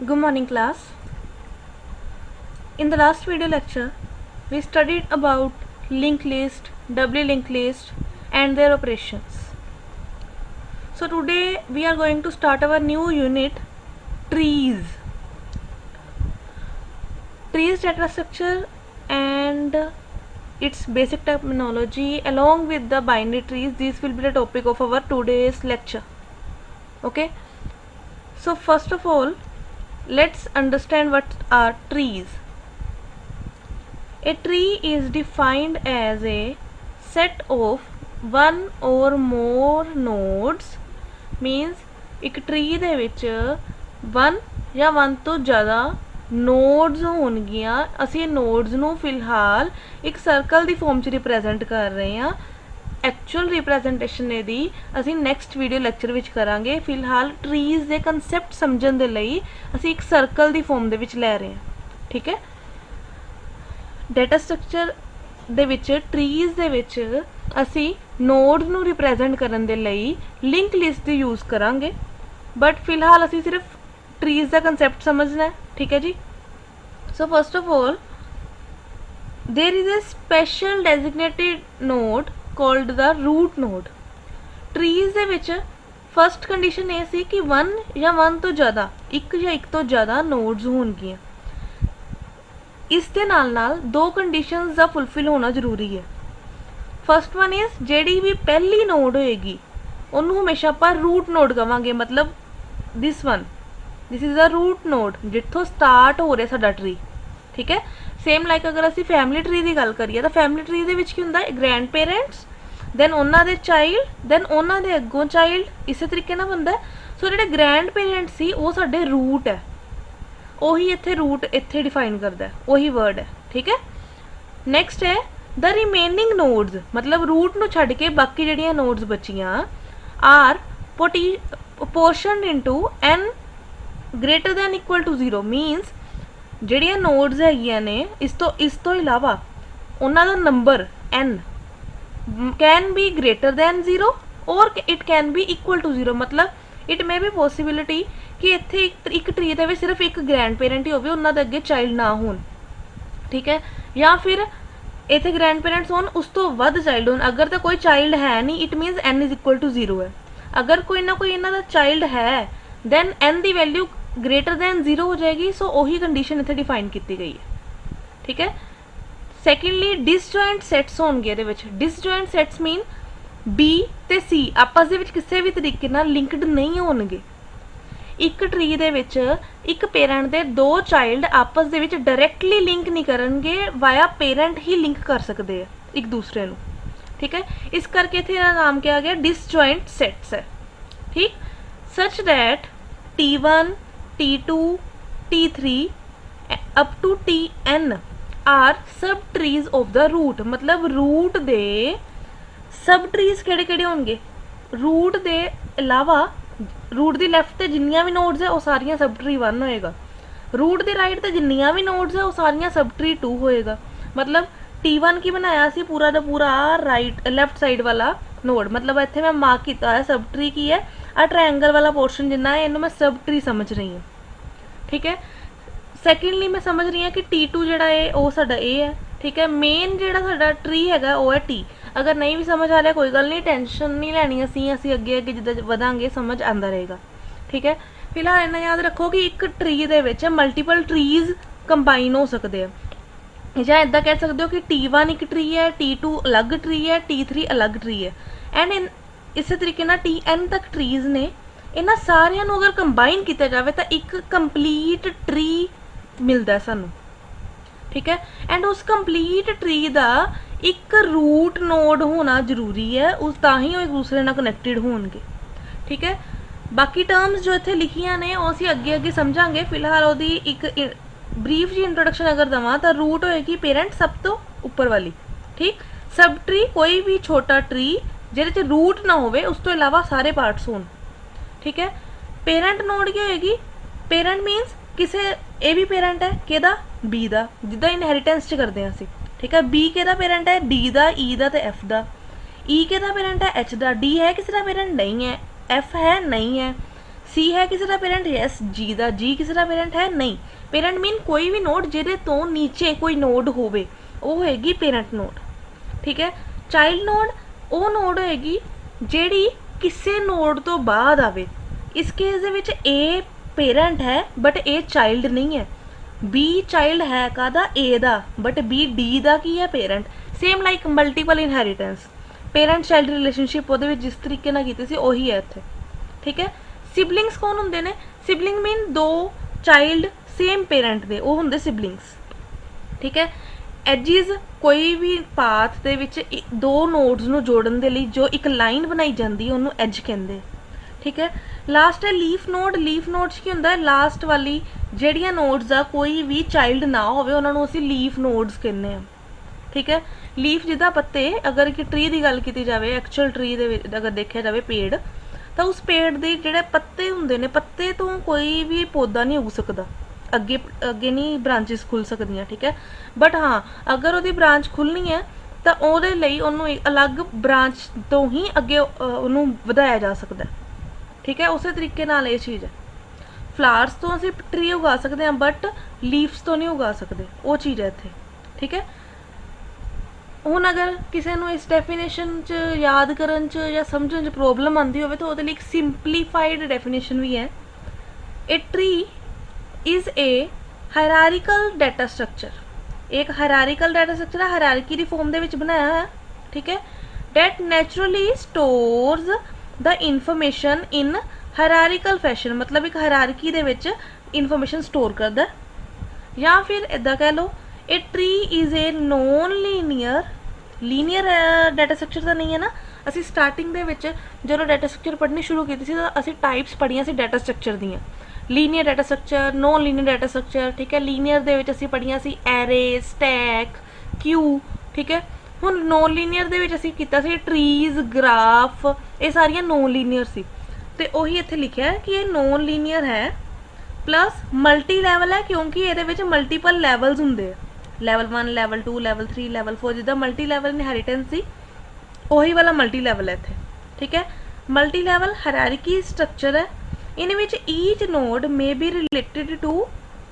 Good morning, class. In the last video lecture, we studied about linked list, doubly linked list, and their operations. So today we are going to start our new unit, trees. Trees data structure and its basic terminology along with the binary trees. This will be the topic of our today's lecture. Okay. So first of all, let's understand what are trees. A tree is defined as a set of one or more nodes, means एक tree ਦੇ ਵਿੱਚ one ਜਾਂ one ਤੋਂ ਜ਼ਿਆਦਾ nodes ਹੋਣਗੀਆਂ। ਅਸੀਂ nodes ਨੂੰ ਫਿਲਹਾਲ ਇੱਕ circle ਦੀ form 'ਚ represent ਕਰ ਰਹੇ ਹਾਂ। एक्चुअल रिप्रजेंटेशन ਇਹਦੀ ਅਸੀਂ ਨੈਕਸਟ ਵੀਡੀਓ ਲੈਕਚਰ ਵਿੱਚ ਕਰਾਂਗੇ। ਫਿਲਹਾਲ ਟਰੀਜ਼ ਦੇ ਕਨਸੈਪਟ ਸਮਝਣ ਦੇ ਲਈ ਅਸੀਂ ਇੱਕ ਸਰਕਲ ਦੀ ਫਾਰਮ ਦੇ ਵਿੱਚ ਲੈ ਰਹੇ ਹਾਂ। ਠੀਕ ਹੈ, ਡਾਟਾ ਸਟਰਕਚਰ ਦੇ ਵਿੱਚ ਟਰੀਜ਼ ਦੇ ਵਿੱਚ ਅਸੀਂ ਨੋਡਸ ਨੂੰ ਰਿਪਰੈਜ਼ੈਂਟ ਕਰਨ ਦੇ ਲਈ ਲਿੰਕ ਲਿਸਟ ਦੀ ਯੂਜ਼ ਕਰਾਂਗੇ, ਬਟ ਫਿਲਹਾਲ ਅਸੀਂ ਸਿਰਫ ਟਰੀਜ਼ ਦਾ ਕਨਸੈਪਟ ਸਮਝਣਾ ਹੈ। ਠੀਕ ਹੈ ਜੀ। So first of all there is a special designated node called the root node. trees ਦੇ ਵਿੱਚ ਫਸਟ ਕੰਡੀਸ਼ਨ ਇਹ ਸੀ ਕਿ 1 ਜਾਂ 1 ਤੋਂ ਜ਼ਿਆਦਾ ਇੱਕ ਜਾਂ ਇੱਕ ਤੋਂ ਜ਼ਿਆਦਾ ਨੋਡਸ ਹੋਣਗੀਆਂ। ਇਸ ਦੇ ਨਾਲ ਨਾਲ ਦੋ ਕੰਡੀਸ਼ਨਸ ਦਾ ਫੁੱਲਫਿਲ ਹੋਣਾ ਜ਼ਰੂਰੀ ਹੈ। ਫਸਟ ਵਨ ਇਜ਼ ਜਿਹੜੀ ਵੀ ਪਹਿਲੀ ਨੋਡ ਹੋਏਗੀ ਉਹਨੂੰ ਹਮੇਸ਼ਾ ਆਪਾਂ ਰੂਟ ਨੋਡ ਕਵਾਂਗੇ, ਮਤਲਬ this is a root node ਜਿੱਥੋਂ ਸਟਾਰਟ ਹੋ ਰਿਹਾ ਸਾਡਾ ਟਰੀ। ਠੀਕ ਹੈ, ਸੇਮ ਲਾਈਕ ਅਗਰ ਅਸੀਂ ਫੈਮਿਲੀ ਟਰੀ ਦੀ ਗੱਲ ਕਰੀਏ ਤਾਂ ਫੈਮਿਲੀ ਟਰੀ ਦੇ ਵਿੱਚ ਕੀ ਹੁੰਦਾ ਹੈ, ਗ੍ਰੈਂਡ ਪੇਰੈਂਟਸ, ਦੈਨ ਉਹਨਾਂ ਦੇ ਚਾਈਲਡ, ਦੈਨ ਉਹਨਾਂ ਦੇ ਅੱਗੋਂ ਚਾਈਲਡ, ਇਸੇ ਤਰੀਕੇ ਨਾਲ ਹੁੰਦਾ। ਸੋ ਜਿਹੜੇ ਗ੍ਰੈਂਡ ਪੇਰੈਂਟਸ ਸੀ ਉਹ ਸਾਡੇ ਰੂਟ ਹੈ, ਉਹੀ ਇੱਥੇ ਰੂਟ ਇੱਥੇ ਡਿਫਾਈਨ ਕਰਦਾ ਹੈ, ਉਹੀ ਵਰਡ ਹੈ। ਠੀਕ ਹੈ, ਨੈਕਸਟ ਹੈ ਦ ਰਿਮੇਨਿੰਗ ਨੋਡਸ, ਮਤਲਬ ਰੂਟ ਨੂੰ ਛੱਡ ਕੇ ਬਾਕੀ ਜਿਹੜੀਆਂ ਨੋਡਸ ਬਚੀਆਂ are portioned into n greater than equal to 0, means ਜਿਹੜੀਆਂ ਨੋਡਸ ਹੈਗੀਆਂ ਨੇ ਇਸ ਤੋਂ ਇਲਾਵਾ ਉਹਨਾਂ ਦਾ number n can be greater than 0 or it can be equal to 0, ਮਤਲਬ ਇਟ ਮੇ ਬੀ ਪੋਸੀਬਿਲਿਟੀ ਕਿ ਇੱਥੇ ਇੱਕ ਟਰੀ ਦੇ ਵਿੱਚ ਸਿਰਫ ਇੱਕ ਗ੍ਰੈਂਡ ਪੇਰੈਂਟ ਹੀ ਹੋਵੇ, ਉਹਨਾਂ ਦੇ ਅੱਗੇ ਚਾਈਲਡ ਨਾ ਹੋਣ। ਠੀਕ ਹੈ, ਜਾਂ ਫਿਰ ਇੱਥੇ ਗ੍ਰੈਂਡ ਪੇਰੈਂਟਸ ਹੋਣ ਉਸ ਤੋਂ ਵੱਧ ਚਾਈਲਡ ਹੋਣ। ਅਗਰ ਤਾਂ ਕੋਈ ਚਾਈਲਡ ਹੈ ਨਹੀਂ, it means n is equal to 0 ਹੈ। ਅਗਰ ਕੋਈ ਨਾ ਕੋਈ ਇਹਨਾਂ ਦਾ ਚਾਈਲਡ ਹੈ ਦੈਨ n ਦੀ ਵੈਲਿਊ ग्रेटर दैन 0 हो जाएगी। सो ਉਹੀ ਕੰਡੀਸ਼ਨ ਇੱਥੇ ਡਿਫਾਈਨ ਕੀਤੀ ਗਈ ਹੈ। ਠੀਕ ਹੈ, ਸੈਕੰਡਲੀ ਡਿਸਜੁਆਇੰਟ ਸੈਟਸ ਹੋਣਗੇ ਇਹਦੇ ਵਿੱਚ। ਡਿਸਜੁਆਇੰਟ ਸੈਟਸ ਮੀਨ B ਤੇ C ਆਪਸ ਦੇ ਵਿੱਚ ਕਿਸੇ ਵੀ ਤਰੀਕੇ ਨਾਲ ਲਿੰਕਡ ਨਹੀਂ ਹੋਣਗੇ। ਇੱਕ ਟਰੀ ਦੇ ਵਿੱਚ ਇੱਕ ਪੇਰੈਂਟ ਦੇ ਦੋ ਚਾਈਲਡ ਆਪਸ ਦੇ ਵਿੱਚ ਡਾਇਰੈਕਟਲੀ ਲਿੰਕ ਨਹੀਂ ਕਰਨਗੇ, ਵਾਇਆ ਪੇਰੈਂਟ ਹੀ ਲਿੰਕ ਕਰ ਸਕਦੇ ਆ ਇੱਕ ਦੂਸਰੇ ਨੂੰ। ਠੀਕ ਹੈ, ਇਸ ਕਰਕੇ ਇੱਥੇ ਇਹਦਾ ਨਾਮ ਕਿਹਾ ਗਿਆ ਡਿਸਜੁਆਇੰਟ ਸੈਟਸ ਹੈ। ਠੀਕ, ਸੱਚ that T1 T2 T3 up to Tn are sub trees of the root, मतलब रूट ਦੇ ਸਬ ਟਰੀਜ਼ ਕਿਹੜੇ ਕਿਹੜੇ ਹੋਣਗੇ। रूट ਦੇ ਇਲਾਵਾ रूट ਦੀ ਲੈਫਟ ਤੇ ਜਿੰਨੀਆਂ ਵੀ ਨੋਡਸ ਹੈ ਉਹ ਸਾਰੀਆਂ ਸਬ ਟਰੀ 1 ਹੋਏਗਾ। रूट ਦੇ ਰਾਈਟ ਤੇ ਜਿੰਨੀਆਂ ਵੀ ਨੋਡਸ ਹੈ ਉਹ ਸਾਰੀਆਂ ਸਬ ਟਰੀ 2 ਹੋਏਗਾ। ਮਤਲਬ T1 ਕੀ ਬਣਾਇਆ ਸੀ, ਪੂਰਾ ਦਾ ਪੂਰਾ ਰਾਈਟ ਲੈਫਟ ਸਾਈਡ ਵਾਲਾ ਨੋਡ, ਮਤਲਬ ਇੱਥੇ ਮੈਂ ਮਾਰਕ ਕੀਤਾ ਹੋਇਆ ਸਬ ਟਰੀ ਕੀ ਹੈ, ਆ ਟ੍ਰਾਇੰਗਲ ਵਾਲਾ ਪੋਰਸ਼ਨ ਜਿੰਨਾ ਹੈ ਇਹਨੂੰ ਮੈਂ ਸਬ ਟਰੀ ਸਮਝ ਰਹੀ ਹਾਂ। ਠੀਕ ਹੈ, ਸੈਕਿੰਡਲੀ ਮੈਂ ਸਮਝ ਰਹੀ ਹਾਂ ਕਿ T2 ਜਿਹੜਾ ਹੈ ਉਹ ਸਾਡਾ A ਹੈ। ਠੀਕ ਹੈ, ਮੇਨ ਜਿਹੜਾ ਸਾਡਾ ਟਰੀ ਹੈਗਾ ਉਹ ਹੈ T। ਅਗਰ ਨਹੀਂ ਵੀ ਸਮਝ ਆ ਰਿਹਾ ਕੋਈ ਗੱਲ ਨਹੀਂ, ਟੈਨਸ਼ਨ ਨਹੀਂ ਲੈਣੀ, ਅਸੀਂ ਅੱਗੇ ਅੱਗੇ ਜਿੱਦਾਂ ਵਧਾਂਗੇ ਸਮਝ ਆਉਂਦਾ ਰਹੇਗਾ। ਠੀਕ ਹੈ, ਫਿਲਹਾਲ ਇੰਨਾ ਯਾਦ ਰੱਖੋ ਕਿ ਇੱਕ ਟਰੀ ਦੇ ਵਿੱਚ ਮਲਟੀਪਲ ਟਰੀਜ਼ ਕੰਬਾਈਨ ਹੋ ਸਕਦੇ ਆ, ਜਾਂ ਇੱਦਾਂ ਕਹਿ ਸਕਦੇ ਹੋ ਕਿ T1 ਇੱਕ ਟਰੀ ਹੈ, T2 ਅਲੱਗ ਟਰੀ ਹੈ, T3 ਅਲੱਗ ਟਰੀ ਹੈ, ਐਂਡ ਇਸੇ ਤਰੀਕੇ ਨਾਲ Tn ਤੱਕ ਟਰੀਜ਼ ਨੇ। ਇਹਨਾਂ ਸਾਰਿਆਂ ਨੂੰ ਅਗਰ ਕੰਬਾਈਨ ਕੀਤਾ ਜਾਵੇ ਤਾਂ ਇੱਕ ਕੰਪਲੀਟ ਟਰੀ ਮਿਲਦਾ ਸਾਨੂੰ। ਠੀਕ ਹੈ, ਐਂਡ ਉਸ ਕੰਪਲੀਟ ਟਰੀ ਦਾ ਇੱਕ ਰੂਟ ਨੋਡ ਹੋਣਾ ਜ਼ਰੂਰੀ ਹੈ, ਉਸ ਤਾਂ ਹੀ ਉਹ ਇੱਕ ਦੂਸਰੇ ਨਾਲ ਕਨੈਕਟਡ ਹੋਣਗੇ। ਠੀਕ ਹੈ, ਬਾਕੀ ਟਰਮਸ ਜੋ ਇੱਥੇ ਲਿਖੀਆਂ ਨੇ ਉਹ ਅਸੀਂ ਅੱਗੇ ਅੱਗੇ ਸਮਝਾਂਗੇ। ਫਿਲਹਾਲ ਉਹਦੀ ਇੱਕ ਬਰੀਫ ਜੀ ਇੰਟਰੋਡਕਸ਼ਨ ਅਗਰ ਦੇਵਾਂ ਤਾਂ ਰੂਟ ਹੋਏਗੀ ਪੇਰੈਂਟ ਸਭ ਤੋਂ ਉੱਪਰ ਵਾਲੀ। ਠੀਕ, ਸਬ ਟਰੀ ਕੋਈ ਵੀ ਛੋਟਾ ਟਰੀ ਜਿਹਦੇ 'ਚ ਰੂਟ ਨਾ ਹੋਵੇ, ਉਸ ਤੋਂ ਇਲਾਵਾ ਸਾਰੇ ਪਾਰਟਸ ਹੋਣ। ਠੀਕ ਹੈ, ਪੇਰੈਂਟ ਨੋਡ ਕੀ ਹੋਏਗੀ, ਪੇਰੈਂਟ ਮੀਨਸ ਕਿਸੇ ਇਹ ਵੀ ਪੇਰੈਂਟ ਹੈ ਕਿਹਦਾ, B ਦਾ, ਜਿੱਦਾਂ ਇਨਹੈਰੀਟੈਂਸ 'ਚ ਕਰਦੇ ਹਾਂ ਅਸੀਂ। ਠੀਕ ਹੈ, B ਕਿਹਦਾ ਪੇਰੈਂਟ ਹੈ, D ਦਾ, E ਦਾ ਤੇ F ਦਾ। E ਕਿਹਦਾ ਪੇਰੈਂਟ ਹੈ, H ਦਾ। D ਹੈ ਕਿਸੇ ਦਾ ਪੇਰੈਂਟ, ਨਹੀਂ ਹੈ। F ਹੈ, ਨਹੀਂ ਹੈ। सी है किसी का पेरेंट, यस जी का, जी किसी का पेरेंट है नहीं। पेरेंट मीन कोई भी नोड जिहदे तो नीचे कोई नोड होवे वो होएगी पेरेंट नोड, ठीक है। चाइल्ड नोड वो नोड होएगी ਜਿਹੜੀ ਕਿਸੇ नोड तो बाद आवे। इस केस ਦੇ ਵਿੱਚ ए पेरेंट है बट ए चाइल्ड नहीं है, बी चाइल्ड है कादा ए दा बट बी डी दा की है parent. Same like multiple inheritance, parent child relationship ਉਹਦੇ ਵਿੱਚ जिस तरीके ਨਾਲ ਕੀਤੀ ਸੀ ਉਹੀ है ਇੱਥੇ, ठीक है। सिबलिंग्स कौन ਹੁੰਦੇ ਨੇ? सिबलिंग मीन दो चाइल्ड सेम पेरेंट ਦੇ ਉਹ ਹੁੰਦੇ सिबलिंग्स, ठीक है। एजिज कोई भी पाथ ਦੇ ਵਿੱਚ ਦੋ ਨੋਡਸ ਨੂੰ ਜੋੜਨ ਦੇ ਲਈ ਜੋ ਇੱਕ ਲਾਈਨ ਬਣਾਈ ਜਾਂਦੀ ਹੈ ਉਹਨੂੰ ਐਜ ਕਹਿੰਦੇ, ठीक है। लास्ट है लीफ नोड। लीफ नोड्स की ਹੁੰਦਾ है लास्ट वाली ਜਿਹੜੀਆਂ ਨੋਡਸ ਆ ਕੋਈ ਵੀ ਚਾਈਲਡ ਨਾ ਹੋਵੇ ਉਹਨਾਂ ਨੂੰ ਅਸੀਂ ਲੀਫ ਨੋਡਸ ਕਹਿੰਦੇ ਆ, ठीक है। ਲੀਫ ਜਿੱਦਾਂ ਪੱਤੇ, ਅਗਰ ਕਿ ਟਰੀ ਦੀ ਗੱਲ ਕੀਤੀ ਜਾਵੇ ਐਕਚੁਅਲ ਟਰੀ ਦੇ ਵਿੱਚ ਅਗਰ ਦੇਖਿਆ ਜਾਵੇ ਪੇੜ, ਤਾਂ ਉਸ ਪੇੜ ਦੇ ਜਿਹੜੇ ਪੱਤੇ ਹੁੰਦੇ ਨੇ ਪੱਤੇ ਤੋਂ ਕੋਈ ਵੀ ਪੌਦਾ ਨਹੀਂ ਉੱਗ ਸਕਦਾ, ਅੱਗੇ ਅੱਗੇ ਨਹੀਂ ਬ੍ਰਾਂਚਿਸ ਖੁੱਲ ਸਕਦੀਆਂ, ठीक है। ਬਟ ਹਾਂ ਅਗਰ ਉਹਦੀ ਬ੍ਰਾਂਚ ਖੁੱਲਣੀ ਹੈ ਤਾਂ ਉਹਦੇ ਲਈ ਉਹਨੂੰ ਇੱਕ ਅਲੱਗ ਬ੍ਰਾਂਚ ਤੋਂ ਹੀ ਅੱਗੇ ਉਹਨੂੰ ਵਧਾਇਆ ਜਾ ਸਕਦਾ, ठीक है। उस तरीके नाल ये चीज़ है। फ्लावर्स तो असीं ट्री उगा सकते हैं बट लीव्स तो नहीं उगा सकते, वो चीज़ है इत्थे, ठीक है। हुण अगर किसी नूं इस डेफिनेशन च याद करन च या समझण च प्रॉब्लम आंदी होवे तो उहदे लई एक सिंपलीफाइड डेफिनेशन भी है। A tree is a hierarchical data structure, एक हायरारिकल डाटा स्ट्रक्चर हायरार्की दी फॉर्म दे विच बनाया है, ठीक है। That naturally stores the information in hierarchical fashion, मतलब एक हायरार्की दे विच इनफॉर्मेशन स्टोर करदा, या फिर इदा कह लो a tree is a non linear, linear data structure तो नहीं है ना। असी स्टार्टिंग दे विच जदों डाटा स्ट्रक्चर पढ़नी शुरू की सी तो असी टाइप्स पढ़ियां सी डाटा स्ट्रक्चर दियां, linear data structure, non linear data structure, ठीक है। लीनियर दे विच असी पढ़ियां सी एरे, स्टैक, क्यू, ठीक है। ਹੁਣ ਨੋਨ ਲੀਨੀਅਰ ਦੇ ਵਿੱਚ ਅਸੀਂ ਕੀਤਾ ਸੀ ਟਰੀਜ਼, ਗ੍ਰਾਫ, ਇਹ ਸਾਰੀਆਂ ਨੋਨ ਲੀਨੀਅਰ ਸੀ ਤੇ ਉਹੀ ਇੱਥੇ ਲਿਖਿਆ ਹੈ ਕਿ ਇਹ ਨੋਨ ਲੀਨੀਅਰ ਹੈ ਪਲੱਸ ਮਲਟੀ ਲੈਵਲ ਹੈ ਕਿਉਂਕਿ ਇਹਦੇ ਵਿੱਚ ਮਲਟੀਪਲ ਲੈਵਲਸ ਹੁੰਦੇ ਆ, ਲੈਵਲ 1, ਲੈਵਲ 2, ਲੈਵਲ 3, ਲੈਵਲ 4, ਜਿੱਦਾਂ ਮਲਟੀ ਲੈਵਲ ਇਨਹੈਰੀਟੈਂਸ ਸੀ ਉਹੀ ਵਾਲਾ ਮਲਟੀ ਲੈਵਲ ਹੈ ਇੱਥੇ, ਠੀਕ ਹੈ। ਮਲਟੀ ਲੈਵਲ ਹਾਇਰਾਰਕੀ ਸਟਰਕਚਰ ਹੈ, ਇਹਦੇ ਵਿੱਚ each node may be related to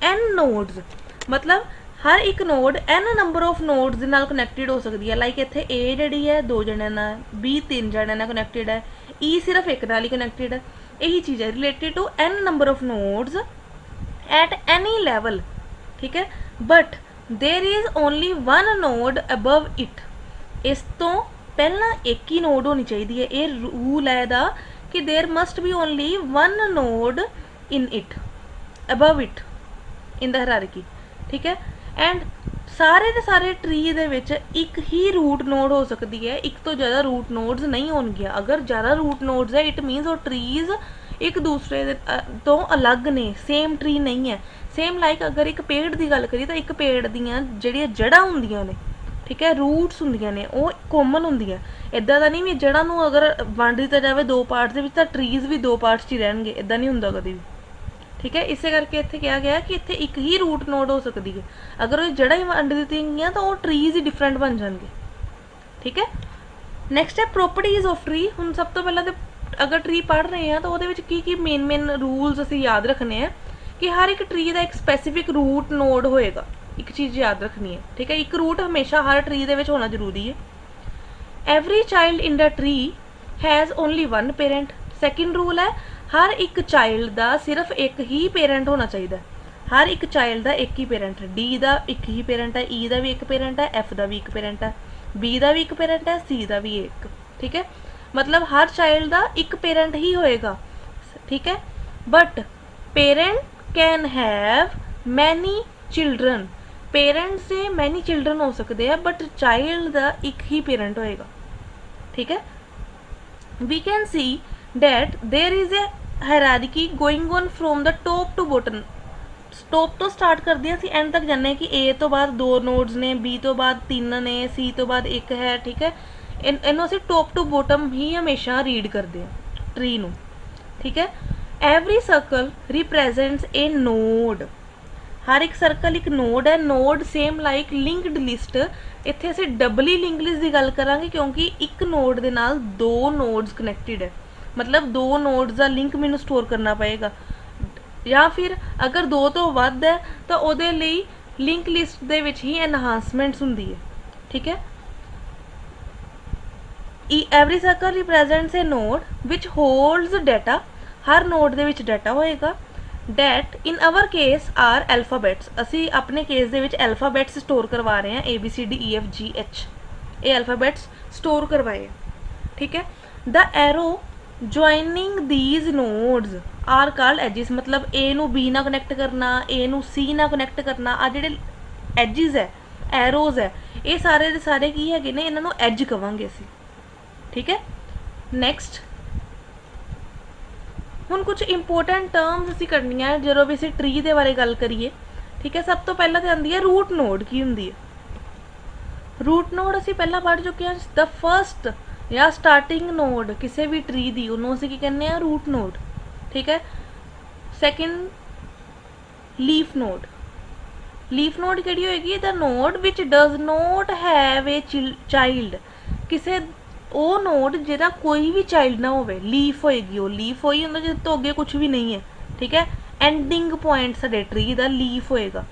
n nodes, मतलब हर एक node n number of nodes ਦੇ ਨਾਲ ਕਨੈਕਟਡ ਹੋ ਸਕਦੀ ਹੈ। ਲਾਈਕ ਇੱਥੇ a ਜਿਹੜੀ ਹੈ 2 ਜਣਿਆਂ ਨਾਲ, b 3 ਜਣਿਆਂ ਨਾਲ ਕਨੈਕਟਡ ਹੈ, e ਸਿਰਫ ਇੱਕ ਨਾਲ ਹੀ ਕਨੈਕਟਡ ਹੈ। ਇਹੀ ਚੀਜ਼ ਹੈ related to n number of nodes at any level, ਠੀਕ ਹੈ। But there is only one node above it, ਇਸ ਤੋਂ ਪਹਿਲਾਂ ਇੱਕ ਹੀ ਨੋਡ ਹੋਣੀ ਚਾਹੀਦੀ ਹੈ। ਇਹ ਰੂਲ ਹੈ ਇਹਦਾ ਕਿ there must be only one node in it above it in the hierarchy, ठीक है। एंड सारे ਦੇ ਸਾਰੇ ट्री ਦੇ ਵਿੱਚ ਇੱਕ ਹੀ रूट नोड हो सकती है, एक तो ज़्यादा रूट नोड्स नहीं होंगे। अगर ज़्यादा रूट नोड्स है इट मीनस वो ट्रीज एक दूसरे तो अलग ने, सेम ट्री नहीं है। सेम लाइक अगर एक पेड़ की गल करिए तो एक पेड़ दियाँ ਜਿਹੜੀਆਂ जड़ा ਹੁੰਦੀਆਂ ਨੇ, ठीक है, रूट्स ਹੁੰਦੀਆਂ ਨੇ ਉਹ कॉमन ਹੁੰਦੀਆਂ। ਇੱਦਾਂ ਦਾ ਨਹੀਂ ਵੀ ਜੜ੍ਹਾਂ ਨੂੰ ਅਗਰ ਵੰਡ ਦਿੱਤਾ ਜਾਵੇ ਦੋ ਪਾਰਟਸ ਦੇ ਵਿੱਚ ਤਾਂ ਟਰੀਜ਼ ਵੀ ਦੋ ਪਾਰਟਸ 'ਚ ਹੀ ਰਹਿਣਗੇ, ਇੱਦਾਂ ਨਹੀਂ ਹੁੰਦਾ ਕਦੇ ਵੀ, ठीक है। इस करके इत्थे कहा गया कि इत्थे एक ही रूट नोड हो सकती है, अगर वो जड़ा ही वंड दी गई तो वो ट्रीज ही डिफरेंट बन जाएंगे, ठीक है। नैक्सट है प्रॉपर्टीज ऑफ ट्री। हम सब तो पहले तो अगर ट्री पढ़ रहे हैं तो वो की मेन रूल्स असी याद रखने हैं कि हर एक ट्री का एक स्पैसीफिक रूट नोड होएगा, एक चीज़ याद रखनी है, ठीक है। एक रूट हमेशा हर ट्री दे विच होना जरूरी है। Every child in the tree has only one parent. Second rule है हर एक चाइल्ड का सिर्फ एक ही पेरेंट होना चाहिए, हर एक चाइल्ड का एक ही पेरेंट है। डी का एक ही पेरेंट है, ई का भी एक पेरेंट है, एफ का भी एक पेरेंट है, बी का भी एक पेरेंट है, सी का भी एक, ठीक है। मतलब हर चाइल्ड का एक पेरेंट ही होएगा, ठीक है। But parent can have many children, parent से मैनी चिल्ड्रन हो सकते हैं बट चाइल्ड का एक ही पेरेंट होएगा, ठीक है। We can see that there is a hierarchy going on from the top to bottom, top तो स्टार्ट करते हैं ਅਸੀਂ एंड तक जाने कि ए तो बाद दो नोड्स ने, बी तो बाद 3 ने, सी तो बाद एक है, ठीक है। इन्हों ਅਸੀਂ टॉप टू बॉटम ही हमेशा रीड करते हैं ट्री ਨੂੰ, ठीक है। एवरी सर्कल रिप्रेजेंट्स ए नोड, हर एक सर्कल एक नोड है। Node same like linked list, इत्थे ਅਸੀਂ डबली लिंक लिस्ट की गल करांगे क्योंकि एक नोड दे नाल दो नोड्स कनैक्टेड है। मतलब 2 ਨੋਡਸ ਦਾ ਲਿੰਕ ਮੈਨੂੰ ਸਟੋਰ ਕਰਨਾ ਪਏਗਾ, ਜਾਂ ਫਿਰ ਅਗਰ 2 ਤੋਂ ਵੱਧ ਹੈ ਤਾਂ ਉਹਦੇ ਲਈ ਲਿੰਕ ਲਿਸਟ ਦੇ ਵਿੱਚ ਹੀ ਐਨਹਾਂਸਮੈਂਟਸ ਹੁੰਦੀ ਹੈ। ਠੀਕ ਹੈ। Every circle represents a node which holds data, ਹਰ ਨੋਡ ਦੇ ਵਿੱਚ ਡਾਟਾ ਹੋਏਗਾ। That in our case are alphabets, ਅਸੀਂ ਆਪਣੇ ਕੇਸ ਦੇ ਵਿੱਚ ਐਲਫਾਬੈਟਸ ਸਟੋਰ ਕਰਵਾ ਰਹੇ ਹਾਂ, ABCDEFGH, ਇਹ ਐਲਫਾਬੈਟਸ ਸਟੋਰ ਕਰਵਾਏ। ਠੀਕ ਹੈ। The arrow joining these nodes are called edges, मतलब A ਨੂੰ B ਨਾਲ ਕਨੈਕਟ ਕਰਨਾ, A ਨੂੰ C ਨਾਲ ਕਨੈਕਟ ਕਰਨਾ, ਆ ਜਿਹੜੇ ਐਜਿਸ ਹੈ, ਐਰੋਜ਼ ਹੈ, ਇਹ ਸਾਰੇ ਦੇ ਸਾਰੇ ਕੀ ਹੈਗੇ ਨੇ, ਇਹਨਾਂ ਨੂੰ ਐਜ ਕਵਾਂਗੇ ਅਸੀਂ। ਠੀਕ ਹੈ। ਨੈਕਸਟ ਹੁਣ ਕੁਝ ਇੰਪੋਰਟੈਂਟ ਟਰਮਸ ਅਸੀਂ ਕਰਨੀਆਂ ਜਦੋਂ ਵੀ ਅਸੀਂ ਟਰੀ ਦੇ ਬਾਰੇ ਗੱਲ ਕਰੀਏ। ਠੀਕ ਹੈ। ਸਭ ਤੋਂ ਪਹਿਲਾਂ ਤਾਂ ਆਉਂਦੀ ਹੈ ਰੂਟ ਨੋਡ। ਕੀ ਹੁੰਦੀ ਹੈ ਰੂਟ ਨੋਡ? ਅਸੀਂ ਪਹਿਲਾਂ ਪੜ੍ਹ ਚੁੱਕੇ ਹਾਂ। ਦ ਫਸਟ ਜਾਂ ਸਟਾਰਟਿੰਗ ਨੋਡ ਕਿਸੇ ਵੀ ਟਰੀ ਦੀ, ਉਹਨੂੰ ਅਸੀਂ ਕੀ ਕਹਿੰਦੇ ਆ, ਰੂਟ ਨੋਡ। ਠੀਕ ਹੈ। Second, leaf node. Leaf node ਕਿਹੜੀ ਹੋਏਗੀ? The node which does not have a child, ਕਿਸੇ ਉਹ ਨੋਡ ਜਿਹਦਾ ਕੋਈ ਵੀ ਚਾਈਲਡ ਨਾ ਹੋਵੇ, ਲੀਫ ਹੋਏਗੀ। ਉਹ ਲੀਫ ਹੋਈ ਹੁੰਦਾ ਜਿਸ ਤੋਂ ਅੱਗੇ ਕੁਝ ਵੀ ਨਹੀਂ ਹੈ। ਠੀਕ ਹੈ। ਐਂਡਿੰਗ ਪੁਆਇੰਟ ਸਾਡੇ ਟਰੀ ਦਾ ਲੀਫ ਹੋਏਗਾ।